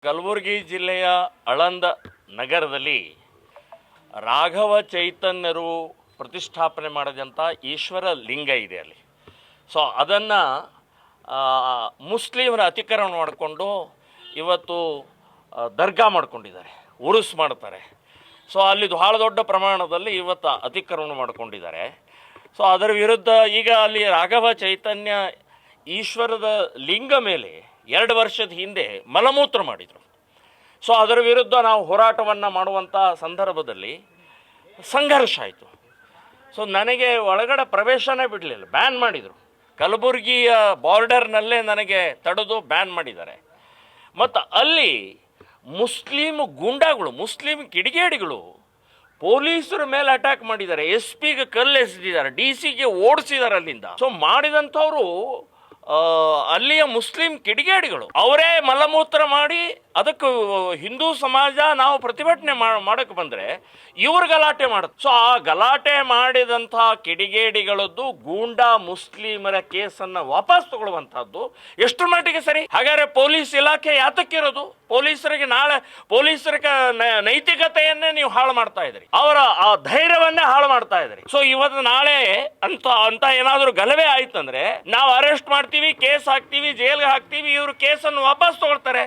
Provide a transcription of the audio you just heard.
ಕಲಬುರಗಿ ಜಿಲ್ಲೆಯ ಆಳಂದ ನಗರದಲ್ಲಿ ರಾಘವ ಚೈತನ್ಯರು ಪ್ರತಿಷ್ಠಾಪನೆ ಮಾಡಿದಂಥ ಈಶ್ವರ ಲಿಂಗ ಇದೆ ಅಲ್ಲಿ. ಸೊ ಅದನ್ನು ಮುಸ್ಲಿಮರ ಅತಿಕ್ರಮಣ ಮಾಡಿಕೊಂಡು ಇವತ್ತು ದರ್ಗಾ ಮಾಡ್ಕೊಂಡಿದ್ದಾರೆ, ಉರುಸ್ ಮಾಡ್ತಾರೆ. ಸೊ ಅಲ್ಲಿ ಭಾಳ ದೊಡ್ಡ ಪ್ರಮಾಣದಲ್ಲಿ ಇವತ್ತು ಅತಿಕ್ರಮಣ ಮಾಡ್ಕೊಂಡಿದ್ದಾರೆ. ಸೊ ಅದರ ವಿರುದ್ಧ ಈಗ ಅಲ್ಲಿ ರಾಘವ ಚೈತನ್ಯ ಈಶ್ವರದ ಲಿಂಗ ಮೇಲೆ 2 ವರ್ಷದ ಹಿಂದೆ ಮಲಮೂತ್ರ ಮಾಡಿದರು. ಸೊ ಅದರ ವಿರುದ್ಧ ನಾವು ಹೋರಾಟವನ್ನು ಮಾಡುವಂಥ ಸಂದರ್ಭದಲ್ಲಿ ಸಂಘರ್ಷ ಆಯಿತು. ಸೊ ನನಗೆ ಒಳಗಡೆ ಪ್ರವೇಶನೇ ಬಿಡಲಿಲ್ಲ, ಬ್ಯಾನ್ ಮಾಡಿದರು. ಕಲಬುರಗಿಯ ಬಾರ್ಡರ್ನಲ್ಲೇ ನನಗೆ ತಡೆದು ಬ್ಯಾನ್ ಮಾಡಿದ್ದಾರೆ. ಮತ್ತು ಅಲ್ಲಿ ಮುಸ್ಲಿಮ್ ಗೂಂಡಾಗಳು, ಮುಸ್ಲಿಮ್ ಕಿಡಿಗೇಡಿಗಳು ಪೊಲೀಸರ ಮೇಲೆ ಅಟ್ಯಾಕ್ ಮಾಡಿದ್ದಾರೆ, SP ಗೆ ಕಲ್ಲು ಎಸೆದಿದ್ದಾರೆ, DC ಗೆ ಓಡಿಸಿದ್ದಾರೆ ಅಲ್ಲಿಂದ. ಸೊ ಮಾಡಿದಂಥವರು ಅಲ್ಲಿಯ ಮುಸ್ಲಿಂ ಕಿಡಿಗೇಡಿಗಳು ಅವರೇ ಮಲಮೂತ್ರ ಮಾಡಿ ಅದಕ್ಕೆ ಹಿಂದೂ ಸಮಾಜ ನಾವು ಪ್ರತಿಭಟನೆ ಮಾಡೋಕ್ಕೆ ಬಂದರೆ ಇವ್ರು ಗಲಾಟೆ ಮಾಡುತ್ತೆ. ಸೊ ಆ ಗಲಾಟೆ ಮಾಡಿದಂಥ ಕಿಡಿಗೇಡಿಗಳದ್ದು ಗೂಂಡಾ ಮುಸ್ಲಿಮರ ಕೇಸನ್ನು ವಾಪಸ್ ತಗೊಳ್ಳುವಂಥದ್ದು ಎಷ್ಟು ಮಟ್ಟಿಗೆ ಸರಿ? ಹಾಗಾದರೆ ಪೊಲೀಸ್ ಇಲಾಖೆ ಯಾತಕ್ಕಿರೋದು? ಪೊಲೀಸರಿಗೆ ನಾಳೆ ಪೊಲೀಸರ ನೈತಿಕತೆಯನ್ನೇ ನೀವು ಹಾಳು ಮಾಡ್ತಾ ಇದ್ರಿ, ಅವರ ಆ ಧೈರ್ಯವನ್ನೇ ಹಾಳು ಮಾಡ್ತಾ ಇದ್ರಿ. ಸೊ ಇವತ್ತು ನಾಳೆ ಅಂತ ಏನಾದರೂ ಗಲಭೆ ಆಯ್ತಂದ್ರೆ ನಾವು ಅರೆಸ್ಟ್ ಮಾಡ್ತೀವಿ, ಕೇಸ್ ಹಾಕ್ತೀವಿ, ಜೈಲ್ಗೆ ಹಾಕ್ತೀವಿ, ಇವರು ಕೇಸನ್ನು ವಾಪಸ್ ತಗೊಳ್ತಾರೆ.